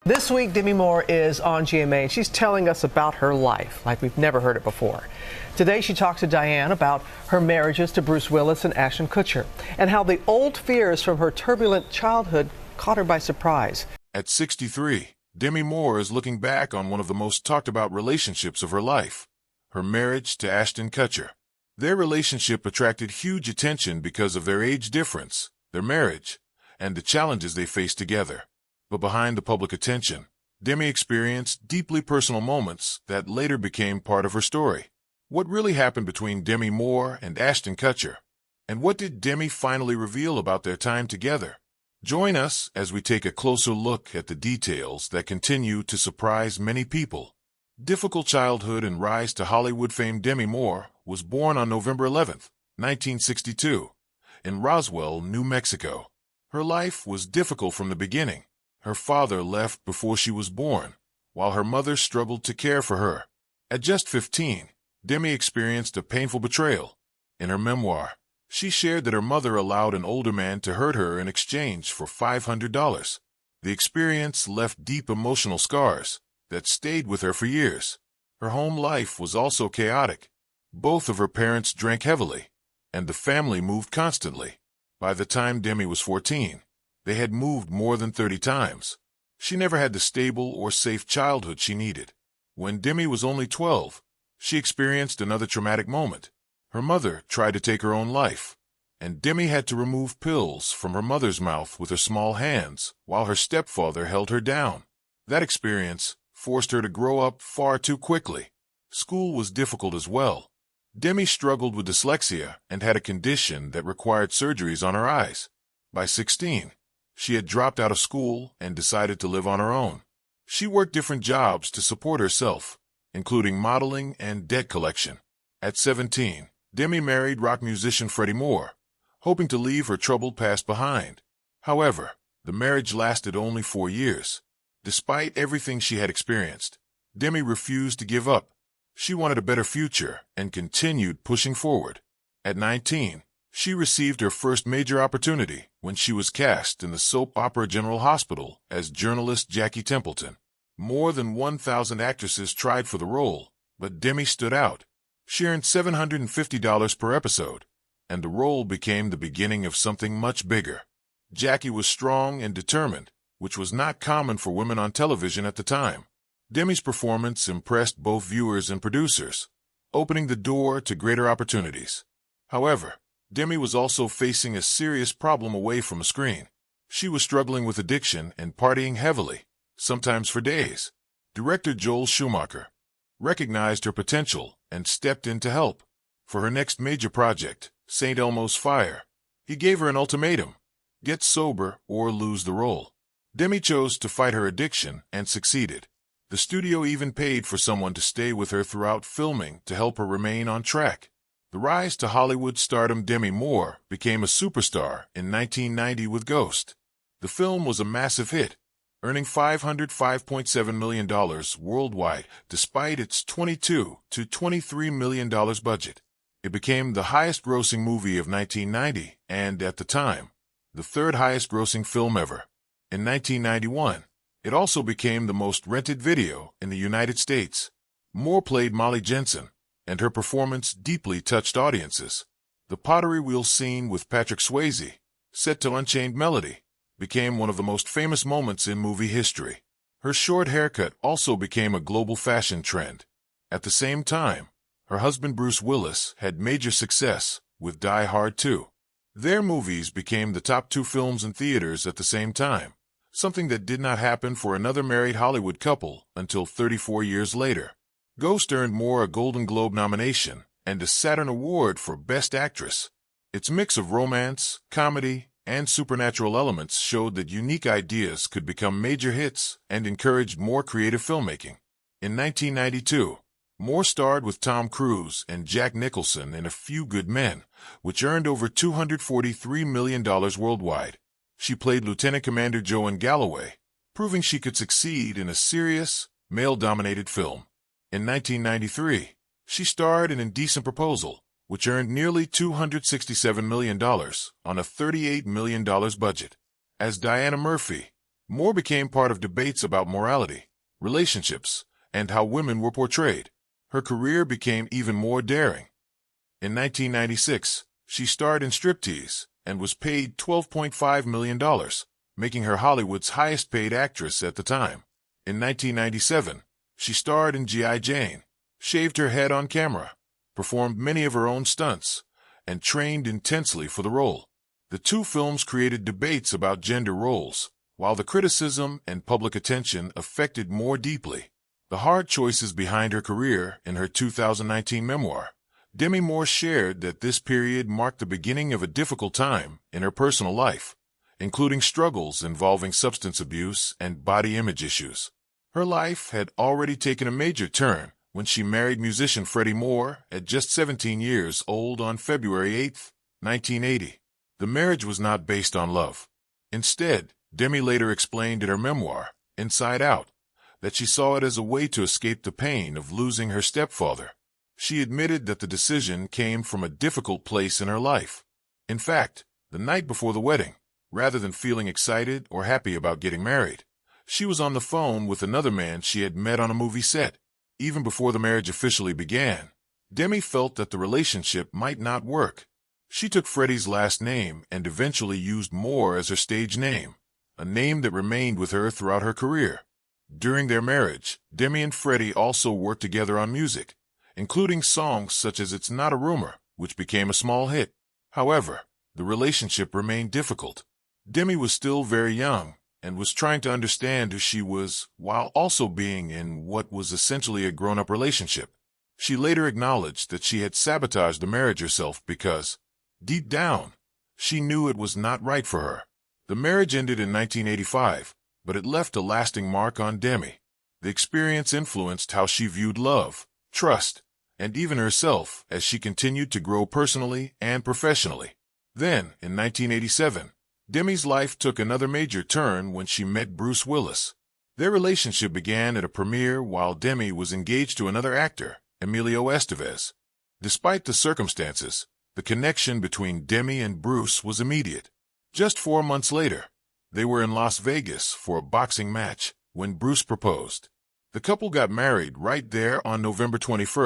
This week, Demi Moore is on GMA, and she's telling us about her life like we've never heard it before. Today, she talks to Diane about her marriages to Bruce Willis and Ashton Kutcher, and how the old fears from her turbulent childhood caught her by surprise. At 63, Demi Moore is looking back on one of the most talked about relationships of her life, her marriage to Ashton Kutcher. Their relationship attracted huge attention because of their age difference, their marriage, and the challenges they faced together. But behind the public attention, Demi experienced deeply personal moments that later became part of her story. What really happened between Demi Moore and Ashton Kutcher? And what did Demi finally reveal about their time together? Join us as we take a closer look at the details that continue to surprise many people. Difficult childhood and rise to Hollywood fame. Demi Moore was born on November 11, 1962, in Roswell, New Mexico. Her life was difficult from the beginning. Her father left before she was born, while her mother struggled to care for her. At just 15, Demi experienced a painful betrayal. In her memoir, she shared that her mother allowed an older man to hurt her in exchange for $500. The experience left deep emotional scars that stayed with her for years. Her home life was also chaotic. Both of her parents drank heavily, and the family moved constantly. By the time Demi was 14, they had moved more than 30 times. She never had the stable or safe childhood she needed. When Demi was only 12, she experienced another traumatic moment. Her mother tried to take her own life, and Demi had to remove pills from her mother's mouth with her small hands while her stepfather held her down. That experience forced her to grow up far too quickly. School was difficult as well. Demi struggled with dyslexia and had a condition that required surgeries on her eyes. By 16, she had dropped out of school and decided to live on her own. She worked different jobs to support herself, including modeling and debt collection. At 17, Demi married rock musician Freddie Moore, hoping to leave her troubled past behind. However, the marriage lasted only 4 years. Despite everything she had experienced, Demi refused to give up. She wanted a better future and continued pushing forward. At 19, she received her first major opportunity when she was cast in the soap opera General Hospital as journalist Jackie Templeton. More than 1,000 actresses tried for the role, but Demi stood out. She earned $750 per episode, and the role became the beginning of something much bigger. Jackie was strong and determined, which was not common for women on television at the time. Demi's performance impressed both viewers and producers, opening the door to greater opportunities. However, Demi was also facing a serious problem away from a screen. She was struggling with addiction and partying heavily, sometimes for days. Director Joel Schumacher recognized her potential and stepped in to help. For her next major project, St. Elmo's Fire, he gave her an ultimatum: get sober or lose the role. Demi chose to fight her addiction and succeeded. The studio even paid for someone to stay with her throughout filming to help her remain on track. The rise to Hollywood stardom. Demi Moore became a superstar in 1990 with Ghost. The film was a massive hit, earning $505.7 million worldwide despite its $22 to $23 million budget. It became the highest-grossing movie of 1990 and, at the time, the third highest-grossing film ever. In 1991, it also became the most rented video in the United States. Moore played Molly Jensen, and her performance deeply touched audiences. The pottery wheel scene with Patrick Swayze, set to Unchained Melody, became one of the most famous moments in movie history. Her short haircut also became a global fashion trend. At the same time, her husband Bruce Willis had major success with Die Hard 2. Their movies became the top 2 films in theaters at the same time, something that did not happen for another married Hollywood couple until 34 years later. Ghost earned Moore a Golden Globe nomination and a Saturn Award for Best Actress. Its mix of romance, comedy, and supernatural elements showed that unique ideas could become major hits and encouraged more creative filmmaking. In 1992, Moore starred with Tom Cruise and Jack Nicholson in A Few Good Men, which earned over $243 million worldwide. She played Lieutenant Commander Joan Galloway, proving she could succeed in a serious, male-dominated film. In 1993, she starred in Indecent Proposal, which earned nearly $267 million on a $38 million budget. As Diana Murphy, Moore became part of debates about morality, relationships, and how women were portrayed. Her career became even more daring. In 1996, she starred in Striptease and was paid $12.5 million, making her Hollywood's highest-paid actress at the time. In 1997, she starred in G.I. Jane, shaved her head on camera, performed many of her own stunts, and trained intensely for the role. The two films created debates about gender roles, while the criticism and public attention affected Moore deeply. The hard choices behind her career. In her 2019 memoir, Demi Moore shared that this period marked the beginning of a difficult time in her personal life, including struggles involving substance abuse and body image issues. Her life had already taken a major turn when she married musician Freddie Moore at just 17 years old on February 8, 1980. The marriage was not based on love. Instead, Demi later explained in her memoir, Inside Out, that she saw it as a way to escape the pain of losing her stepfather. She admitted that the decision came from a difficult place in her life. In fact, the night before the wedding, rather than feeling excited or happy about getting married, she was on the phone with another man she had met on a movie set. Even before the marriage officially began, Demi felt that the relationship might not work. She took Freddie's last name and eventually used Moore as her stage name, a name that remained with her throughout her career. During their marriage, Demi and Freddie also worked together on music, including songs such as It's Not a Rumor, which became a small hit. However, the relationship remained difficult. Demi was still very young and was trying to understand who she was while also being in what was essentially a grown-up relationship. She later acknowledged that she had sabotaged the marriage herself because, deep down, she knew it was not right for her. The marriage ended in 1985, but it left a lasting mark on Demi. The experience influenced how she viewed love, trust, and even herself as she continued to grow personally and professionally. Then, in 1987, Demi's life took another major turn when she met Bruce Willis. Their relationship began at a premiere while Demi was engaged to another actor, Emilio Estevez. Despite the circumstances, the connection between Demi and Bruce was immediate. Just 4 months later, they were in Las Vegas for a boxing match when Bruce proposed. The couple got married right there on November 21,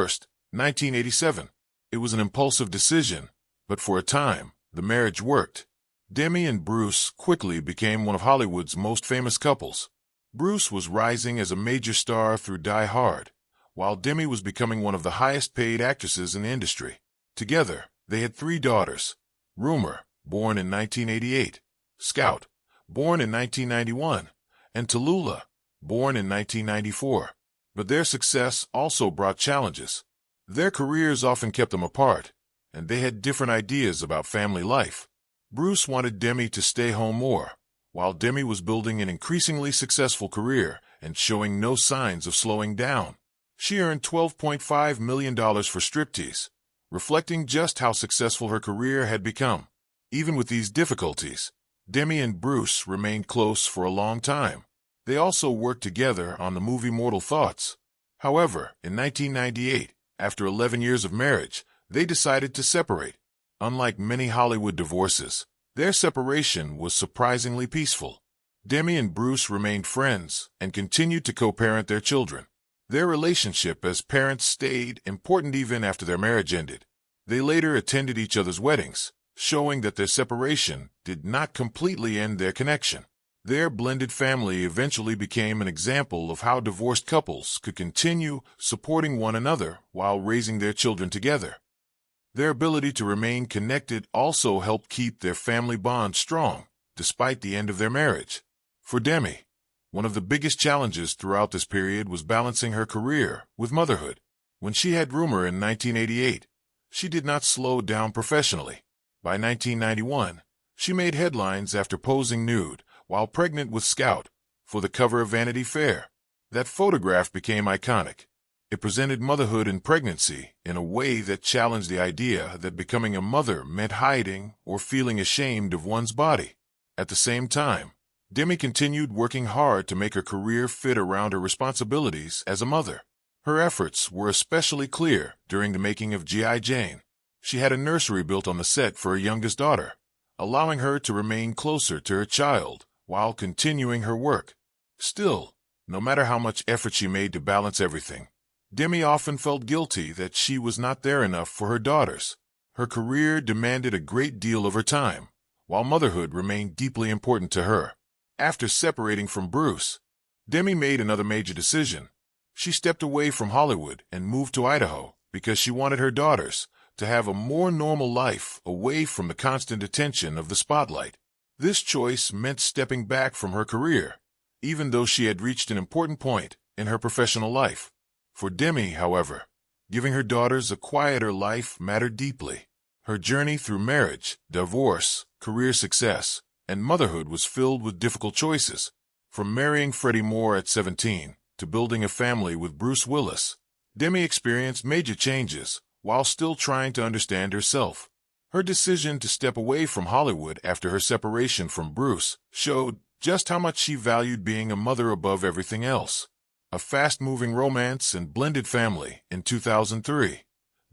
1987. It was an impulsive decision, but for a time, the marriage worked. Demi and Bruce quickly became one of Hollywood's most famous couples. Bruce was rising as a major star through Die Hard, while Demi was becoming one of the highest-paid actresses in the industry. Together, they had 3 daughters: Rumor, born in 1988, Scout, born in 1991, and Tallulah, born in 1994. But their success also brought challenges. Their careers often kept them apart, and they had different ideas about family life. Bruce wanted Demi to stay home more, while Demi was building an increasingly successful career and showing no signs of slowing down. She earned $12.5 million for Striptease, reflecting just how successful her career had become. Even with these difficulties, Demi and Bruce remained close for a long time. They also worked together on the movie Mortal Thoughts. However, in 1998, after 11 years of marriage, they decided to separate. Unlike many Hollywood divorces, their separation was surprisingly peaceful. Demi and Bruce remained friends and continued to co-parent their children. Their relationship as parents stayed important even after their marriage ended. They later attended each other's weddings, showing that their separation did not completely end their connection. Their blended family eventually became an example of how divorced couples could continue supporting one another while raising their children together. Their ability to remain connected also helped keep their family bond strong, despite the end of their marriage. For Demi, one of the biggest challenges throughout this period was balancing her career with motherhood. When she had Rumor in 1988, she did not slow down professionally. By 1991, she made headlines after posing nude while pregnant with Scout for the cover of Vanity Fair. That photograph became iconic. It presented motherhood and pregnancy in a way that challenged the idea that becoming a mother meant hiding or feeling ashamed of one's body. At the same time, Demi continued working hard to make her career fit around her responsibilities as a mother. Her efforts were especially clear during the making of G.I. Jane. She had a nursery built on the set for her youngest daughter, allowing her to remain closer to her child while continuing her work. Still, no matter how much effort she made to balance everything, Demi often felt guilty that she was not there enough for her daughters. Her career demanded a great deal of her time, while motherhood remained deeply important to her. After separating from Bruce, Demi made another major decision. She stepped away from Hollywood and moved to Idaho because she wanted her daughters to have a more normal life away from the constant attention of the spotlight. This choice meant stepping back from her career, even though she had reached an important point in her professional life. For Demi, however, giving her daughters a quieter life mattered deeply. Her journey through marriage, divorce, career success, and motherhood was filled with difficult choices. From marrying Freddie Moore at 17 to building a family with Bruce Willis, Demi experienced major changes while still trying to understand herself. Her decision to step away from Hollywood after her separation from Bruce showed just how much she valued being a mother above everything else. A fast-moving romance and blended family. In 2003,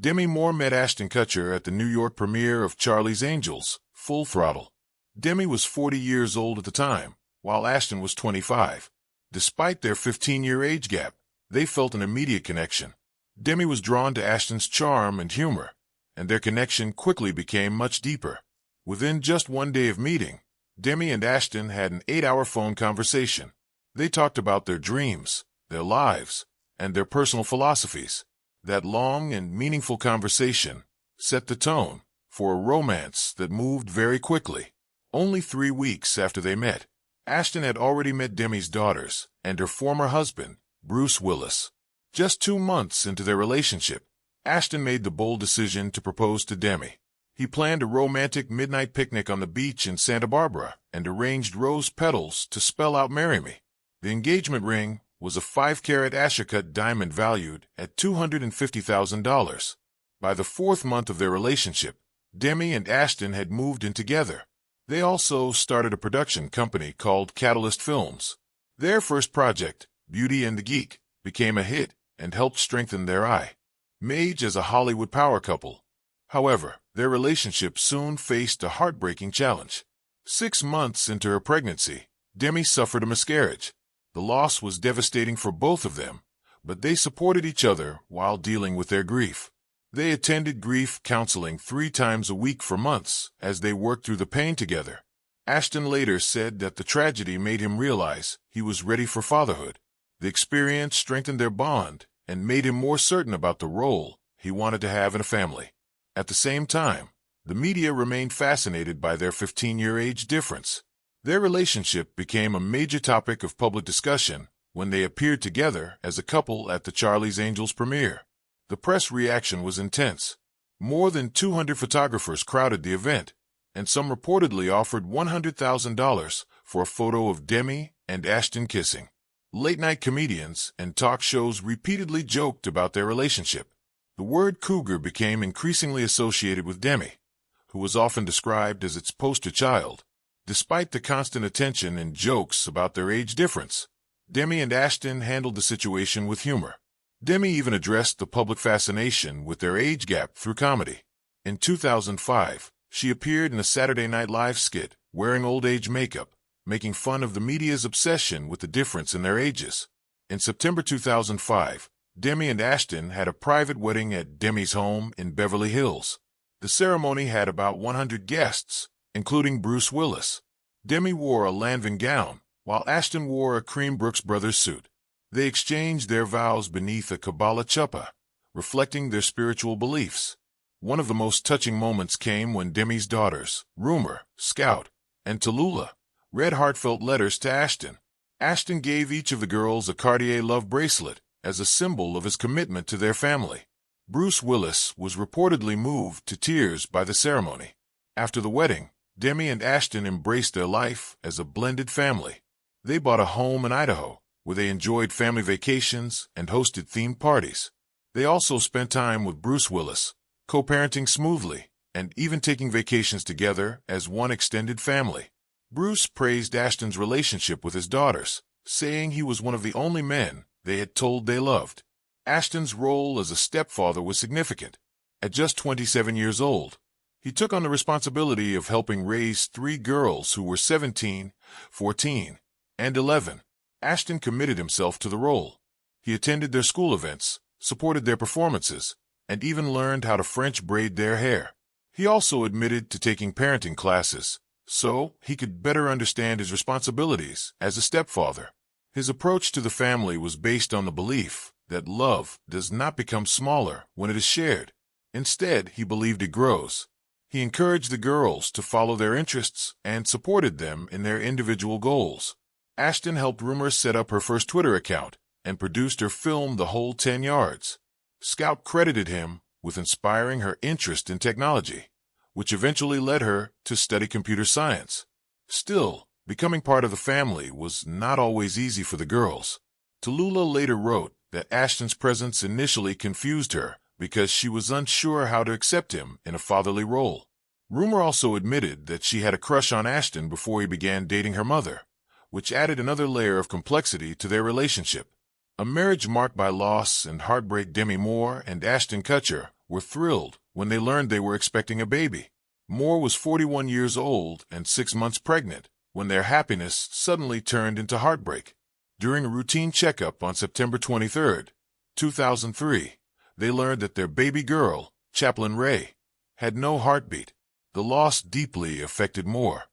Demi Moore met Ashton Kutcher at the New York premiere of Charlie's Angels, Full Throttle. Demi was 40 years old at the time, while Ashton was 25. Despite their 15-year age gap, they felt an immediate connection. Demi was drawn to Ashton's charm and humor, and their connection quickly became much deeper. Within just one day of meeting, Demi and Ashton had an 8-hour phone conversation. They talked about their dreams, their lives, and their personal philosophies. That long and meaningful conversation set the tone for a romance that moved very quickly. Only 3 weeks after they met, Ashton had already met Demi's daughters and her former husband, Bruce Willis. Just 2 months into their relationship, Ashton made the bold decision to propose to Demi. He planned a romantic midnight picnic on the beach in Santa Barbara and arranged rose petals to spell out "Marry Me." The engagement ring was a 5-carat Ashercut diamond valued at $250,000. By the 4th month of their relationship, Demi and Ashton had moved in together. They also started a production company called Catalyst Films. Their first project, Beauty and the Geek, became a hit and helped strengthen their image as a Hollywood power couple. However, their relationship soon faced a heartbreaking challenge. 6 months into her pregnancy, Demi suffered a miscarriage. The loss was devastating for both of them, but they supported each other while dealing with their grief. They attended grief counseling 3 times a week for months as they worked through the pain together. Ashton later said that the tragedy made him realize he was ready for fatherhood. The experience strengthened their bond and made him more certain about the role he wanted to have in a family. At the same time, the media remained fascinated by their 15-year age difference. Their relationship became a major topic of public discussion when they appeared together as a couple at the Charlie's Angels premiere. The press reaction was intense. More than 200 photographers crowded the event, and some reportedly offered $100,000 for a photo of Demi and Ashton kissing. Late-night comedians and talk shows repeatedly joked about their relationship. The word cougar became increasingly associated with Demi, who was often described as its poster child. Despite the constant attention and jokes about their age difference, Demi and Ashton handled the situation with humor. Demi even addressed the public fascination with their age gap through comedy. In 2005, she appeared in a Saturday Night Live skit wearing old-age makeup, making fun of the media's obsession with the difference in their ages. In September 2005, Demi and Ashton had a private wedding at Demi's home in Beverly Hills. The ceremony had about 100 guests, including Bruce Willis. Demi wore a Lanvin gown, while Ashton wore a cream Brooks Brothers suit. They exchanged their vows beneath a Kabbalah chuppah, reflecting their spiritual beliefs. One of the most touching moments came when Demi's daughters, Rumor, Scout, and Tallulah, read heartfelt letters to Ashton. Ashton gave each of the girls a Cartier love bracelet as a symbol of his commitment to their family. Bruce Willis was reportedly moved to tears by the ceremony. After the wedding, Demi and Ashton embraced their life as a blended family. They bought a home in Idaho, where they enjoyed family vacations and hosted themed parties. They also spent time with Bruce Willis, co-parenting smoothly, and even taking vacations together as one extended family. Bruce praised Ashton's relationship with his daughters, saying he was one of the only men they had told they loved. Ashton's role as a stepfather was significant. At just 27 years old, He took on the responsibility of helping raise 3 girls who were 17, 14, and 11. Ashton committed himself to the role. He attended their school events, supported their performances, and even learned how to French braid their hair. He also admitted to taking parenting classes, so he could better understand his responsibilities as a stepfather. His approach to the family was based on the belief that love does not become smaller when it is shared. Instead, he believed it grows. He encouraged the girls to follow their interests and supported them in their individual goals. Ashton helped Rumor set up her first Twitter account and produced her film The Whole 10 Yards. Scout credited him with inspiring her interest in technology, which eventually led her to study computer science. Still, becoming part of the family was not always easy for the girls. Tallulah later wrote that Ashton's presence initially confused her because she was unsure how to accept him in a fatherly role. Rumor also admitted that she had a crush on Ashton before he began dating her mother, which added another layer of complexity to their relationship. A marriage marked by loss and heartbreak. Demi Moore and Ashton Kutcher were thrilled when they learned they were expecting a baby. Moore was 41 years old and 6 months pregnant when their happiness suddenly turned into heartbreak. During a routine checkup on September 23, 2003, they learned that their baby girl, Chaplain Ray, had no heartbeat. The loss deeply affected Moore.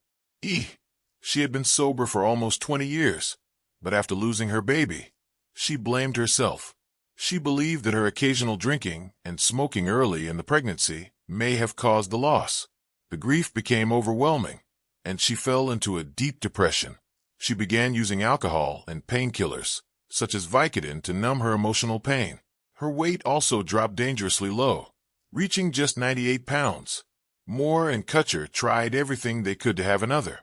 She had been sober for almost 20 years, but after losing her baby, she blamed herself. She believed that her occasional drinking and smoking early in the pregnancy may have caused the loss. The grief became overwhelming, and she fell into a deep depression. She began using alcohol and painkillers, such as Vicodin, to numb her emotional pain. Her weight also dropped dangerously low, reaching just 98 pounds. Moore and Kutcher tried everything they could to have another,